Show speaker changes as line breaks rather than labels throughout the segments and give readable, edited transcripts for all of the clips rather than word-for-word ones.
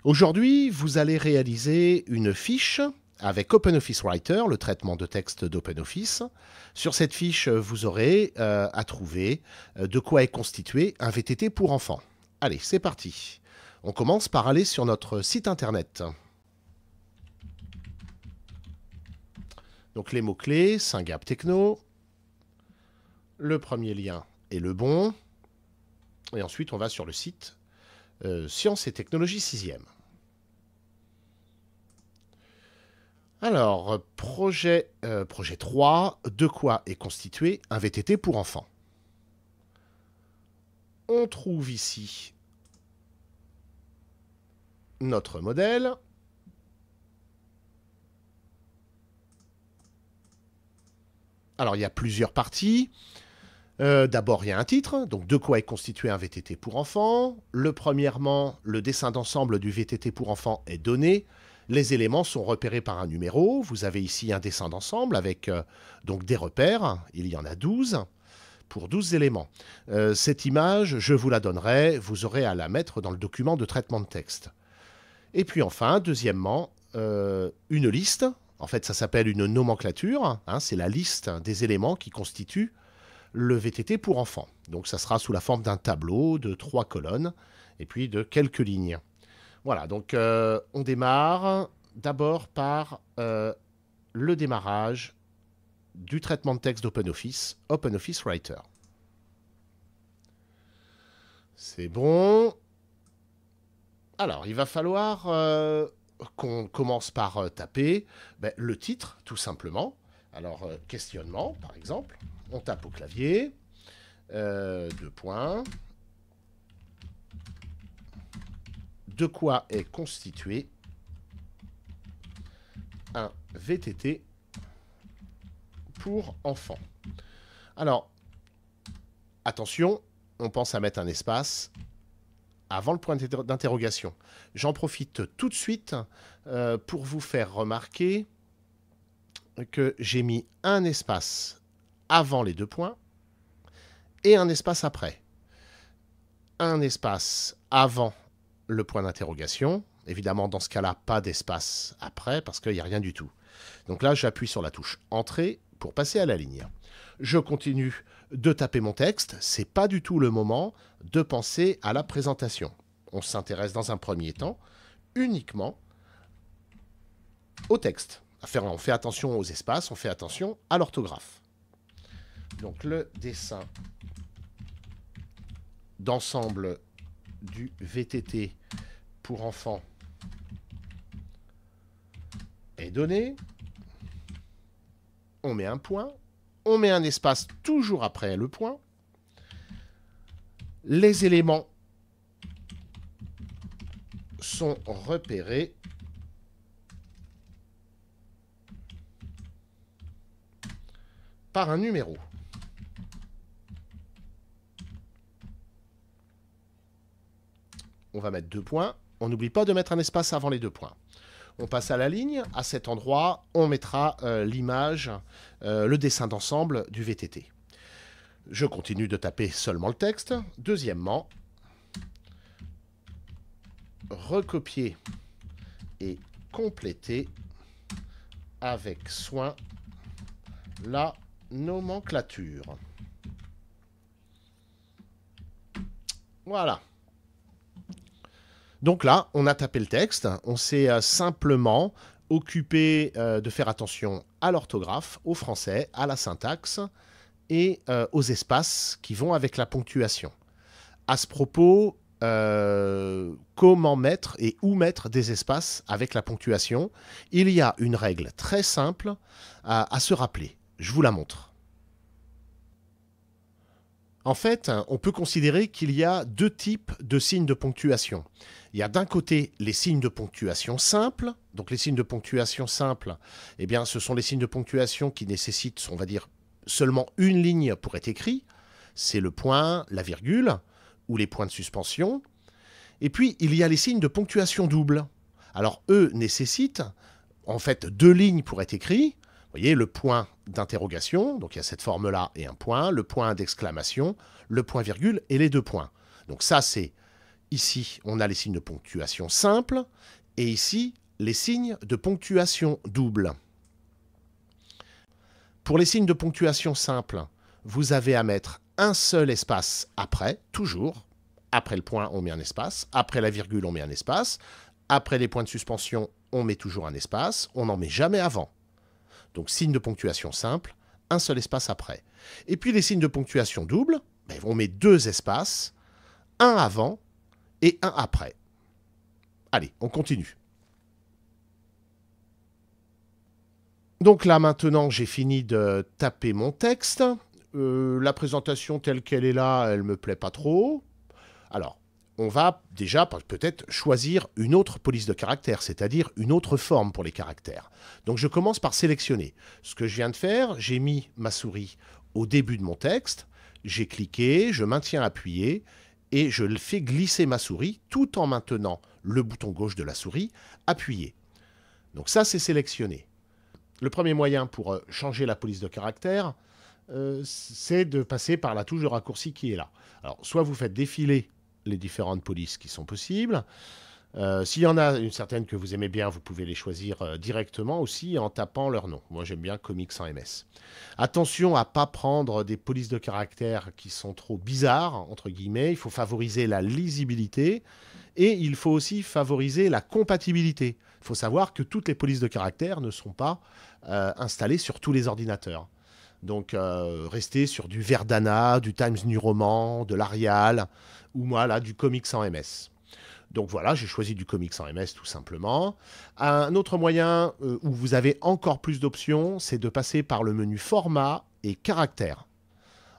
Aujourd'hui, vous allez réaliser une fiche avec OpenOffice Writer, le traitement de texte d'OpenOffice. Sur cette fiche, vous aurez à trouver de quoi est constitué un VTT pour enfants. Allez, c'est parti. On commence par aller sur notre site internet. Donc les mots-clés, SYNGAP Techno. Le premier lien est le bon. Et ensuite, on va sur le site Sciences et Technologies 6e. Alors, projet 3, de quoi est constitué un VTT pour enfants. On trouve ici notre modèle. Alors, il y a plusieurs parties. D'abord, il y a un titre, donc de quoi est constitué un VTT pour enfants. Premièrement, le dessin d'ensemble du VTT pour enfants est donné. Les éléments sont repérés par un numéro. Vous avez ici un dessin d'ensemble avec donc des repères. Il y en a 12 pour 12 éléments. Cette image, je vous la donnerai. Vous aurez à la mettre dans le document de traitement de texte. Et puis enfin, deuxièmement, une liste. En fait, ça s'appelle une nomenclature. C'est la liste des éléments qui constituent le VTT pour enfants. Donc ça sera sous la forme d'un tableau de 3 colonnes et puis de quelques lignes. Voilà, donc on démarre d'abord par le démarrage du traitement de texte d'OpenOffice, OpenOffice Writer. C'est bon. Alors, il va falloir qu'on commence par taper le titre, tout simplement. Alors, questionnement, par exemple. On tape au clavier. 2 points. De quoi est constitué un VTT pour enfants. Alors, attention, on pense à mettre un espace avant le point d'interrogation. J'en profite tout de suite pour vous faire remarquer que j'ai mis un espace avant les 2 points et un espace après. Un espace avant le point d'interrogation. Évidemment, dans ce cas-là, pas d'espace après, parce qu'il n'y a rien du tout. Donc là, j'appuie sur la touche Entrée pour passer à la ligne. Je continue de taper mon texte. Ce n'est pas du tout le moment de penser à la présentation. On s'intéresse dans un premier temps uniquement au texte. On fait attention aux espaces, on fait attention à l'orthographe. Donc le dessin d'ensemble du VTT pour enfants est donné. On met un point. On met un espace toujours après le point. Les éléments sont repérés par un numéro. On va mettre 2 points. On n'oublie pas de mettre un espace avant les 2 points. On passe à la ligne. À cet endroit, on mettra l'image, le dessin d'ensemble du VTT. Je continue de taper seulement le texte. Deuxièmement, recopier et compléter avec soin la nomenclature. Voilà. Donc là, on a tapé le texte, on s'est simplement occupé de faire attention à l'orthographe, au français, à la syntaxe et aux espaces qui vont avec la ponctuation. À ce propos, comment mettre et où mettre des espaces avec la ponctuation? Il y a une règle très simple à se rappeler. Je vous la montre. En fait, on peut considérer qu'il y a 2 types de signes de ponctuation. Il y a d'un côté les signes de ponctuation simples. Donc les signes de ponctuation simples, eh bien, ce sont les signes de ponctuation qui nécessitent, on va dire, seulement une ligne pour être écrit. C'est le point, la virgule ou les points de suspension. Et puis, il y a les signes de ponctuation double. Alors, eux nécessitent, en fait, 2 lignes pour être écrits. Vous voyez, le point d'interrogation, donc il y a cette forme-là et un point, le point d'exclamation, le point virgule et les 2 points. Donc ça, c'est ici, on a les signes de ponctuation simple, et ici, les signes de ponctuation double. Pour les signes de ponctuation simple, vous avez à mettre un seul espace après, toujours. Après le point, on met un espace. Après la virgule, on met un espace. Après les points de suspension, on met toujours un espace. On n'en met jamais avant. Donc, signe de ponctuation simple, un seul espace après. Et puis, les signes de ponctuation double, on met deux espaces, un avant et un après. Allez, on continue. Donc là, maintenant, j'ai fini de taper mon texte. La présentation telle qu'elle est là, elle ne me plaît pas trop. Alors, on va déjà peut-être choisir une autre police de caractère, c'est-à-dire une autre forme pour les caractères. Donc, je commence par sélectionner. Ce que je viens de faire, j'ai mis ma souris au début de mon texte, j'ai cliqué, je maintiens appuyé, et je fais glisser ma souris tout en maintenant le bouton gauche de la souris appuyé. Donc ça, c'est sélectionné. Le premier moyen pour changer la police de caractère, c'est de passer par la touche de raccourci qui est là. Alors, soit vous faites défiler les différentes polices qui sont possibles. S'il y en a une certaine que vous aimez bien, vous pouvez les choisir directement aussi en tapant leur nom. Moi, j'aime bien Comics sans MS. Attention à ne pas prendre des polices de caractère qui sont trop bizarres, entre guillemets. Il faut favoriser la lisibilité et il faut aussi favoriser la compatibilité. Il faut savoir que toutes les polices de caractère ne sont pas installées sur tous les ordinateurs. Donc, restez sur du Verdana, du Times New Roman, de l'Arial, ou moi, là, du Comics sans MS. Donc voilà, j'ai choisi du Comics sans MS tout simplement. Un autre moyen où vous avez encore plus d'options, c'est de passer par le menu Format et Caractère.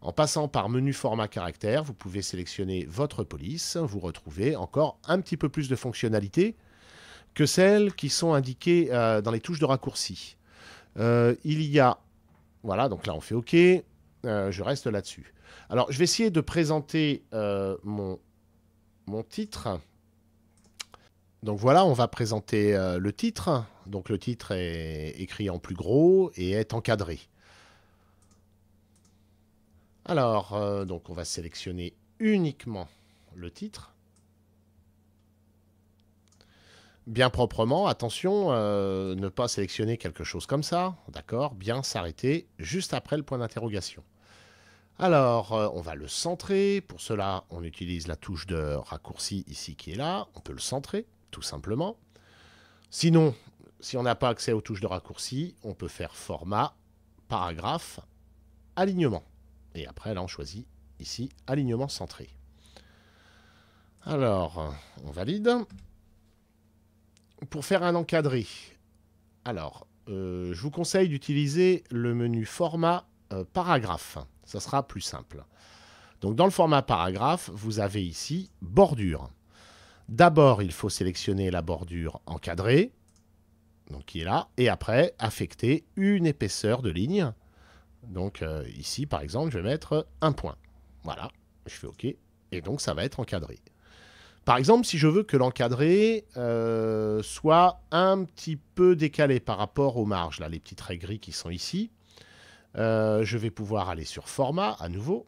En passant par menu Format Caractère, vous pouvez sélectionner votre police. Vous retrouvez encore un petit peu plus de fonctionnalités que celles qui sont indiquées dans les touches de raccourci. Il y a... Voilà, donc là on fait OK. Je reste là-dessus. Alors, je vais essayer de présenter mon titre. Donc voilà, on va présenter le titre. Donc le titre est écrit en plus gros et est encadré. Alors, donc on va sélectionner uniquement le titre. Bien proprement, attention, ne pas sélectionner quelque chose comme ça. D'accord, bien s'arrêter juste après le point d'interrogation. Alors, on va le centrer. Pour cela, on utilise la touche de raccourci ici qui est là. On peut le centrer, tout simplement. Sinon, si on n'a pas accès aux touches de raccourci, on peut faire format, paragraphe, alignement. Et après, là, on choisit ici, alignement centré. Alors, on valide. Pour faire un encadré, alors, je vous conseille d'utiliser le menu format paragraphe. Ça sera plus simple. Donc, dans le format paragraphe, vous avez ici bordure. D'abord, il faut sélectionner la bordure encadrée, donc qui est là, et après, affecter une épaisseur de ligne. Donc, ici, par exemple, je vais mettre un point. Voilà, je fais OK, et donc ça va être encadré. Par exemple, si je veux que l'encadré soit un petit peu décalé par rapport aux marges, là, les petits traits gris qui sont ici, je vais pouvoir aller sur format à nouveau.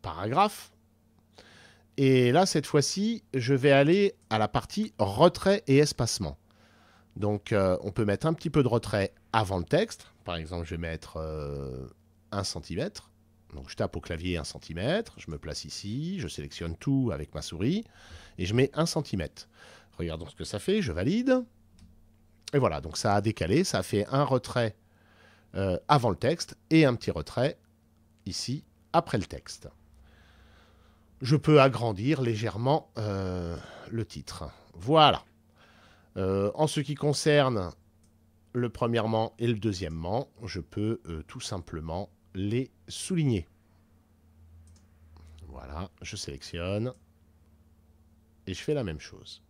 Paragraphe. Et là, cette fois-ci, je vais aller à la partie retrait et espacement. Donc, on peut mettre un petit peu de retrait avant le texte. Par exemple, je vais mettre 1 cm. Donc, je tape au clavier 1 cm. Je me place ici. Je sélectionne tout avec ma souris. Et je mets 1 cm. Regardons ce que ça fait. Je valide. Et voilà. Donc, ça a décalé. Ça a fait un retrait avant le texte et un petit retrait ici après le texte. Je peux agrandir légèrement le titre. Voilà. En ce qui concerne le premièrement et le deuxièmement, je peux tout simplement les souligner. Voilà, je sélectionne et je fais la même chose.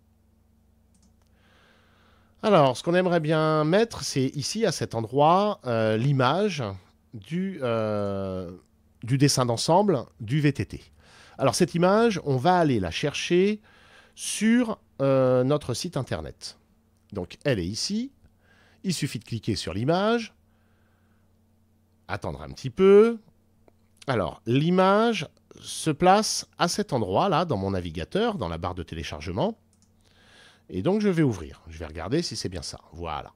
Alors, ce qu'on aimerait bien mettre, c'est ici, à cet endroit, l'image du dessin d'ensemble du VTT. Alors, cette image, on va aller la chercher sur notre site internet. Donc, elle est ici. Il suffit de cliquer sur l'image, attendre un petit peu, Alors, l'image se place à cet endroit-là, dans mon navigateur, dans la barre de téléchargement. Et donc, je vais ouvrir. Je vais regarder si c'est bien ça. Voilà.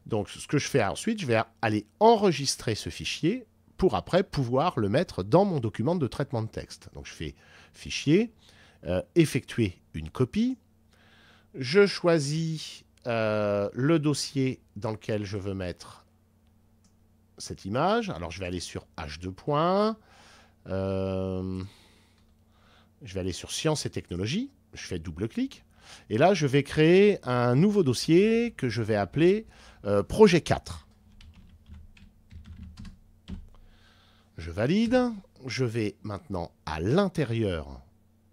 Donc, ce que je fais ensuite, je vais aller enregistrer ce fichier pour après pouvoir le mettre dans mon document de traitement de texte. Donc, je fais Fichier, effectuer une copie. Je choisis le dossier dans lequel je veux mettre cette image. Alors, je vais aller sur H2 points. Je vais aller sur Sciences et technologies. Je fais double-clic. Et là, je vais créer un nouveau dossier que je vais appeler Projet 4. Je valide. Je vais maintenant à l'intérieur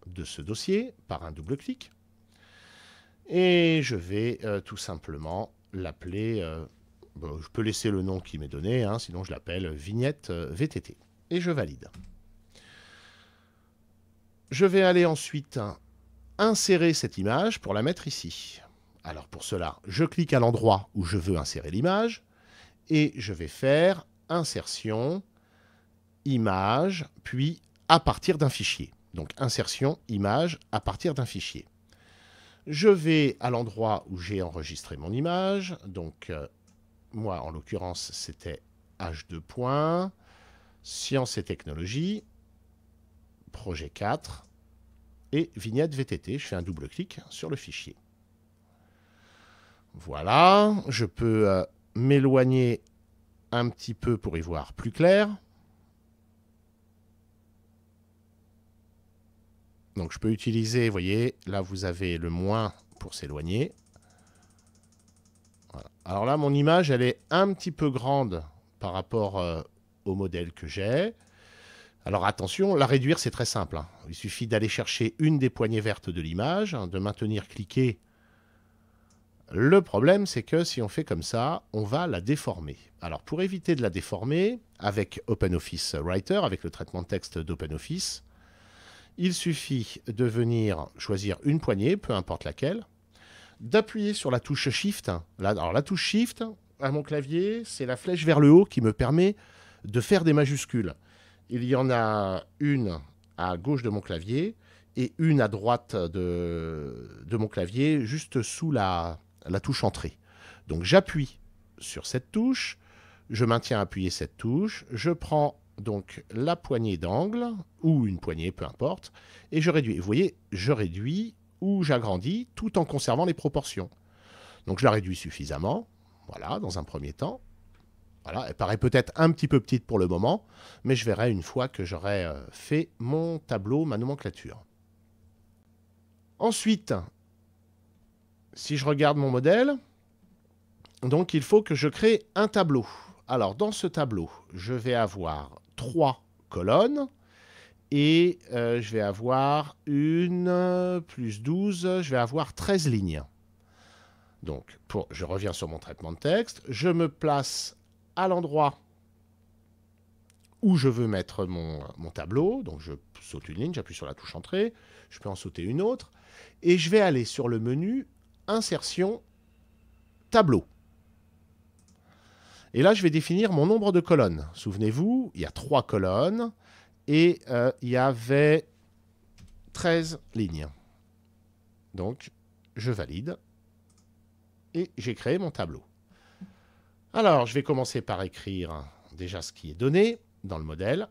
de ce dossier par un double-clic. Et je vais tout simplement l'appeler... bon, je peux laisser le nom qui m'est donné, hein, sinon je l'appelle Vignette VTT. Et je valide. Je vais aller ensuite insérer cette image pour la mettre ici. Alors pour cela, je clique à l'endroit où je veux insérer l'image et je vais faire insertion, image, puis à partir d'un fichier. Donc insertion, image, à partir d'un fichier. Je vais à l'endroit où j'ai enregistré mon image. Donc moi en l'occurrence c'était H2 points, Sciences et technologies, projet 4 et vignette VTT. Je fais un double-clic sur le fichier. Voilà, je peux m'éloigner un petit peu pour y voir plus clair. Donc je peux utiliser, vous voyez, là vous avez le moins pour s'éloigner. Voilà. Alors là, mon image, elle est un petit peu grande par rapport au modèle que j'ai. Alors attention, la réduire, c'est très simple, hein. Il suffit d'aller chercher une des poignées vertes de l'image, hein, de maintenir cliqué. Le problème, c'est que si on fait comme ça, on va la déformer. Alors pour éviter de la déformer, avec OpenOffice Writer, avec le traitement de texte d'OpenOffice, il suffit de venir choisir une poignée, peu importe laquelle, d'appuyer sur la touche Shift. Alors la touche Shift, à mon clavier, c'est la flèche vers le haut qui me permet de faire des majuscules. Il y en a une à gauche de mon clavier et une à droite de mon clavier, juste sous la touche Entrée. Donc j'appuie sur cette touche, je maintiens appuyé cette touche, je prends donc la poignée d'angle, ou une poignée, peu importe, et je réduis. Vous voyez, je réduis ou j'agrandis tout en conservant les proportions. Donc je la réduis suffisamment, voilà, dans un premier temps. Voilà, elle paraît peut-être un petit peu petite pour le moment, mais je verrai une fois que j'aurai fait mon tableau, ma nomenclature. Ensuite, si je regarde mon modèle, donc il faut que je crée un tableau. Alors dans ce tableau, je vais avoir 3 colonnes et je vais avoir une plus 12, je vais avoir 13 lignes. Donc je reviens sur mon traitement de texte, je me place à l'endroit où je veux mettre mon tableau. Donc je saute une ligne, j'appuie sur la touche Entrée, je peux en sauter une autre, et je vais aller sur le menu Insertion, Tableau. Et là, je vais définir mon nombre de colonnes. Souvenez-vous, il y a 3 colonnes et il y avait 13 lignes. Donc, je valide et j'ai créé mon tableau. Alors, je vais commencer par écrire déjà ce qui est donné dans le modèle.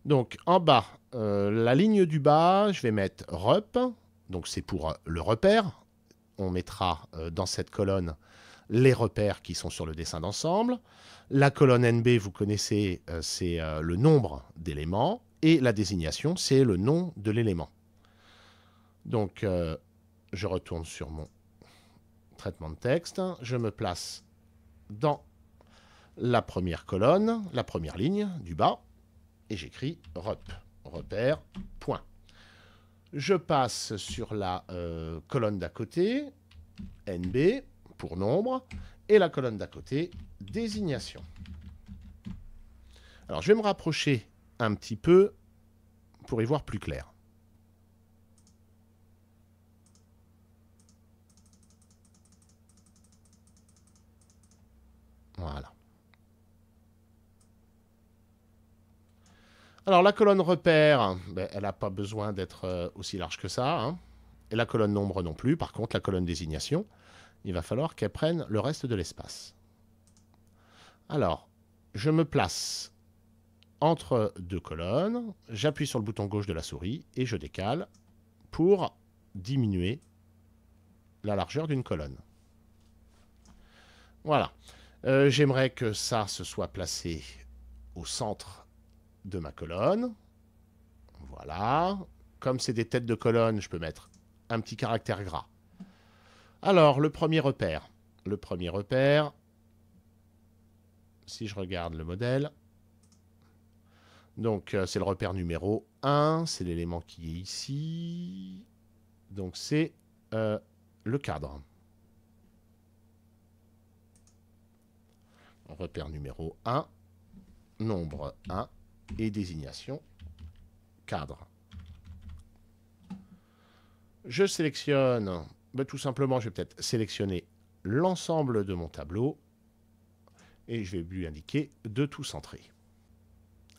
Donc, en bas, la ligne du bas, je vais mettre rep. Donc, c'est pour le repère. On mettra dans cette colonne les repères qui sont sur le dessin d'ensemble. La colonne NB, vous connaissez, c'est le nombre d'éléments. Et la désignation, c'est le nom de l'élément. Donc, je retourne sur mon traitement de texte. Je me place dans la première colonne, la première ligne du bas. Et j'écris rep, repère, point. Je passe sur la colonne d'à côté, NB, pour nombre, et la colonne d'à côté, désignation. Alors, je vais me rapprocher un petit peu pour y voir plus clair. Voilà. Alors, la colonne repère, ben, elle n'a pas besoin d'être aussi large que ça, hein. Et la colonne nombre non plus. Par contre, la colonne désignation, il va falloir qu'elle prenne le reste de l'espace. Alors, je me place entre deux colonnes, j'appuie sur le bouton gauche de la souris et je décale pour diminuer la largeur d'une colonne. Voilà. J'aimerais que ça se soit placé au centre de ma colonne. Voilà. Comme c'est des têtes de colonne, je peux mettre un petit caractère gras. Alors, le premier repère. Le premier repère, si je regarde le modèle, donc c'est le repère numéro 1, c'est l'élément qui est ici. Donc c'est le cadre. Repère numéro 1, nombre 1 et désignation cadre. Je sélectionne, ben, tout simplement, je vais peut-être sélectionner l'ensemble de mon tableau et je vais lui indiquer de tout centrer.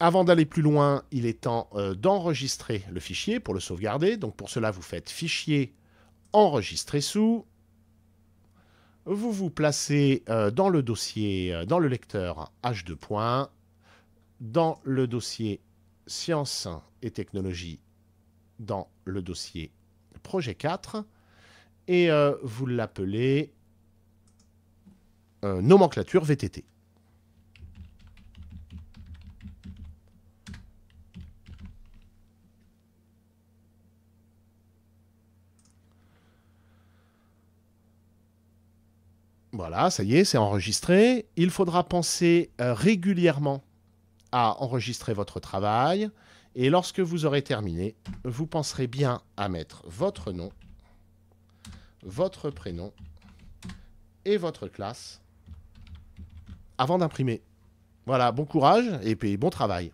Avant d'aller plus loin, il est temps d'enregistrer le fichier pour le sauvegarder. Donc pour cela, vous faites Fichier, Enregistrer sous. Vous vous placez dans le dossier, dans le lecteur H2. Dans le dossier Sciences et Technologies, dans le dossier Projet 4. Et vous l'appelez Nomenclature VTT. Voilà, ça y est, c'est enregistré. Il faudra penser régulièrement à enregistrer votre travail. Et lorsque vous aurez terminé, vous penserez bien à mettre votre nom, votre prénom et votre classe avant d'imprimer. Voilà, bon courage et puis bon travail.